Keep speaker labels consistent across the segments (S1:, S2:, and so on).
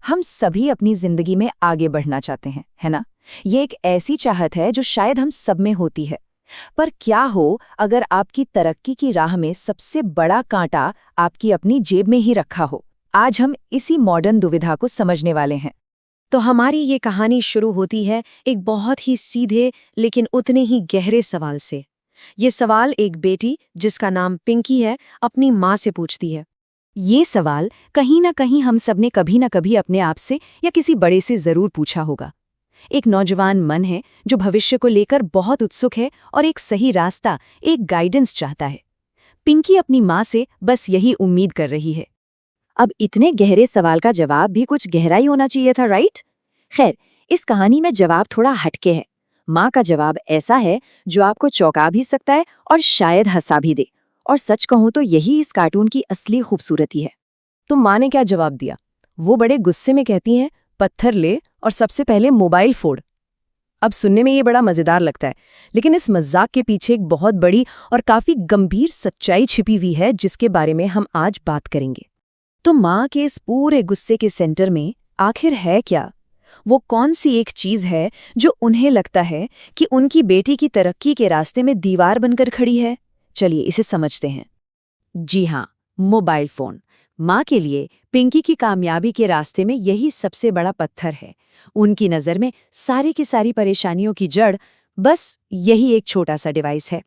S1: हम सभी अपनी जिंदगी में आगे बढ़ना चाहते हैं, है ना? ये एक ऐसी चाहत है जो शायद हम सब में होती है। पर क्या हो अगर आपकी तरक्की की राह में सबसे बड़ा कांटा आपकी अपनी जेब में ही रखा हो? आज हम इसी मॉडर्न दुविधा को समझने वाले हैं।
S2: तो हमारी ये कहानी शुरू होती है एक बहुत ही सीधे लेकिन उतने ही गहरे सवाल से। ये सवाल एक बेटी जिसका नाम पिंकी है अपनी माँ से पूछती है।
S1: ये सवाल कहीं ना कहीं हम सब ने कभी ना कभी अपने आप से या किसी बड़े से जरूर पूछा होगा। एक नौजवान मन है जो भविष्य को लेकर बहुत उत्सुक है और एक सही रास्ता, एक गाइडेंस चाहता है। पिंकी अपनी माँ से बस यही उम्मीद कर रही है।
S2: अब इतने गहरे सवाल का जवाब भी कुछ गहरा ही होना चाहिए था, राइट? खैर, इस कहानी में जवाब थोड़ा हटके है। माँ का जवाब ऐसा है जो आपको चौंका भी सकता है और शायद हंसा भी दे। और सच कहूं तो यही इस कार्टून की असली खूबसूरती है।
S1: तो माँ ने क्या जवाब दिया? वो बड़े गुस्से में कहती हैं, पत्थर ले और सबसे पहले मोबाइल फोड़। अब सुनने में ये बड़ा मजेदार लगता है, लेकिन इस मजाक के पीछे एक बहुत बड़ी और काफी गंभीर सच्चाई छिपी हुई है जिसके बारे में हम आज बात करेंगे। तो माँ के इस पूरे गुस्से के सेंटर में आखिर है क्या? वो कौन सी एक चीज है जो उन्हें लगता है कि उनकी बेटी की तरक्की के रास्ते में दीवार बनकर खड़ी है? चलिए इसे समझते हैं। जी हाँ, मोबाइल फोन। माँ के लिए पिंकी की कामयाबी के रास्ते में यही सबसे बड़ा पत्थर है। उनकी नज़र में सारी की सारी परेशानियों की जड़ बस यही एक छोटा सा डिवाइस है।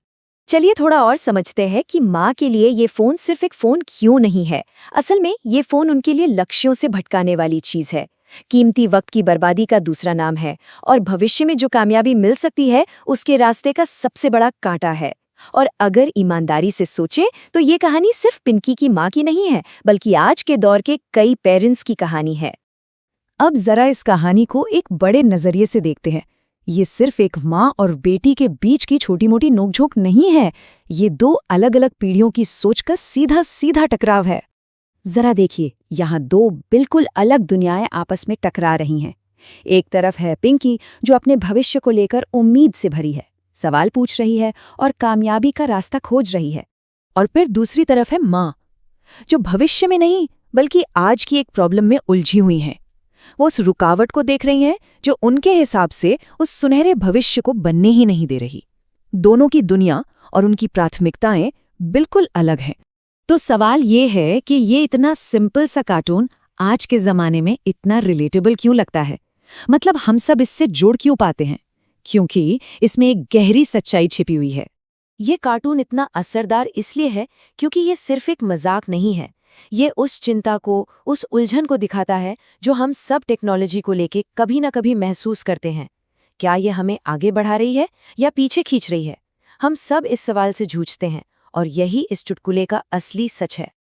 S2: चलिए थोड़ा और समझते हैं कि माँ के लिए ये फ़ोन सिर्फ एक फ़ोन क्यों नहीं है। असल में ये फ़ोन उनके लिए लक्ष्यों से भटकाने वाली चीज़ है। कीमती वक्त की बर्बादी का दूसरा नाम है और भविष्य में जो कामयाबी मिल सकती है उसके रास्ते का सबसे बड़ा कांटा है। और अगर ईमानदारी से सोचें तो ये कहानी सिर्फ पिंकी की माँ की नहीं है, बल्कि आज के दौर के कई पेरेंट्स की कहानी है।
S1: अब जरा इस कहानी को एक बड़े नजरिए से देखते हैं। ये सिर्फ एक माँ और बेटी के बीच की छोटी मोटी नोकझोंक नहीं है। ये दो अलग अलग पीढ़ियों की सोच का सीधा सीधा टकराव है। जरा देखिए, यहाँ दो बिल्कुल अलग दुनियाएं आपस में टकरा रही हैं। एक तरफ है पिंकी जो अपने भविष्य को लेकर उम्मीद से भरी है, सवाल पूछ रही है और कामयाबी का रास्ता खोज रही है। और फिर दूसरी तरफ है माँ, जो भविष्य में नहीं बल्कि आज की एक प्रॉब्लम में उलझी हुई हैं। वो उस रुकावट को देख रही हैं जो उनके हिसाब से उस सुनहरे भविष्य को बनने ही नहीं दे रही। दोनों की दुनिया और उनकी प्राथमिकताएं बिल्कुल अलग हैं। तो सवाल ये है कि ये इतना सिंपल सा कार्टून आज के ज़माने में इतना रिलेटेबल क्यों लगता है? मतलब हम सब इससे जुड़ क्यों पाते हैं? क्योंकि इसमें एक गहरी सच्चाई छिपी हुई है। ये कार्टून इतना असरदार इसलिए है क्योंकि ये सिर्फ एक मजाक नहीं है। ये उस चिंता को, उस उलझन को दिखाता है जो हम सब टेक्नोलॉजी को लेके कभी ना कभी महसूस करते हैं। क्या ये हमें आगे बढ़ा रही है या पीछे खींच रही है? हम सब इस सवाल से जूझते हैं और यही इस चुटकुले का असली सच है।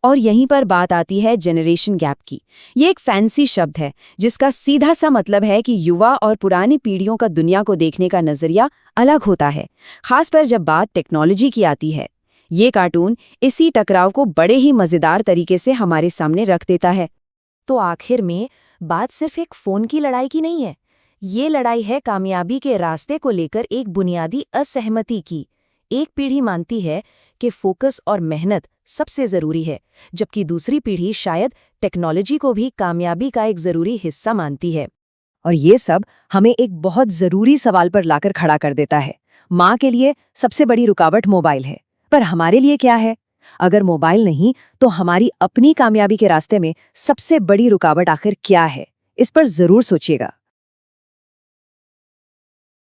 S1: और यहीं पर बात आती है जनरेशन गैप की। ये एक फैंसी शब्द है जिसका सीधा सा मतलब है कि युवा और पुरानी पीढ़ियों का दुनिया को देखने का नजरिया अलग होता है, खासकर जब बात टेक्नोलॉजी की आती है। ये कार्टून इसी टकराव को बड़े ही मजेदार तरीके से हमारे सामने रख देता है। तो आखिर में बात सिर्फ एक फोन की लड़ाई की नहीं है। ये लड़ाई है कामयाबी के रास्ते को लेकर एक बुनियादी असहमति की। एक पीढ़ी मानती है कि फोकस और मेहनत सबसे जरूरी है, जबकि दूसरी पीढ़ी शायद टेक्नोलॉजी को भी कामयाबी का एक जरूरी हिस्सा मानती है। और ये सब हमें एक बहुत जरूरी सवाल पर लाकर खड़ा कर देता है। माँ के लिए सबसे बड़ी रुकावट मोबाइल है, पर हमारे लिए क्या है? अगर मोबाइल नहीं तो हमारी अपनी कामयाबी के रास्ते में सबसे बड़ी रुकावट आखिर क्या है? इस पर जरूर सोचिएगा।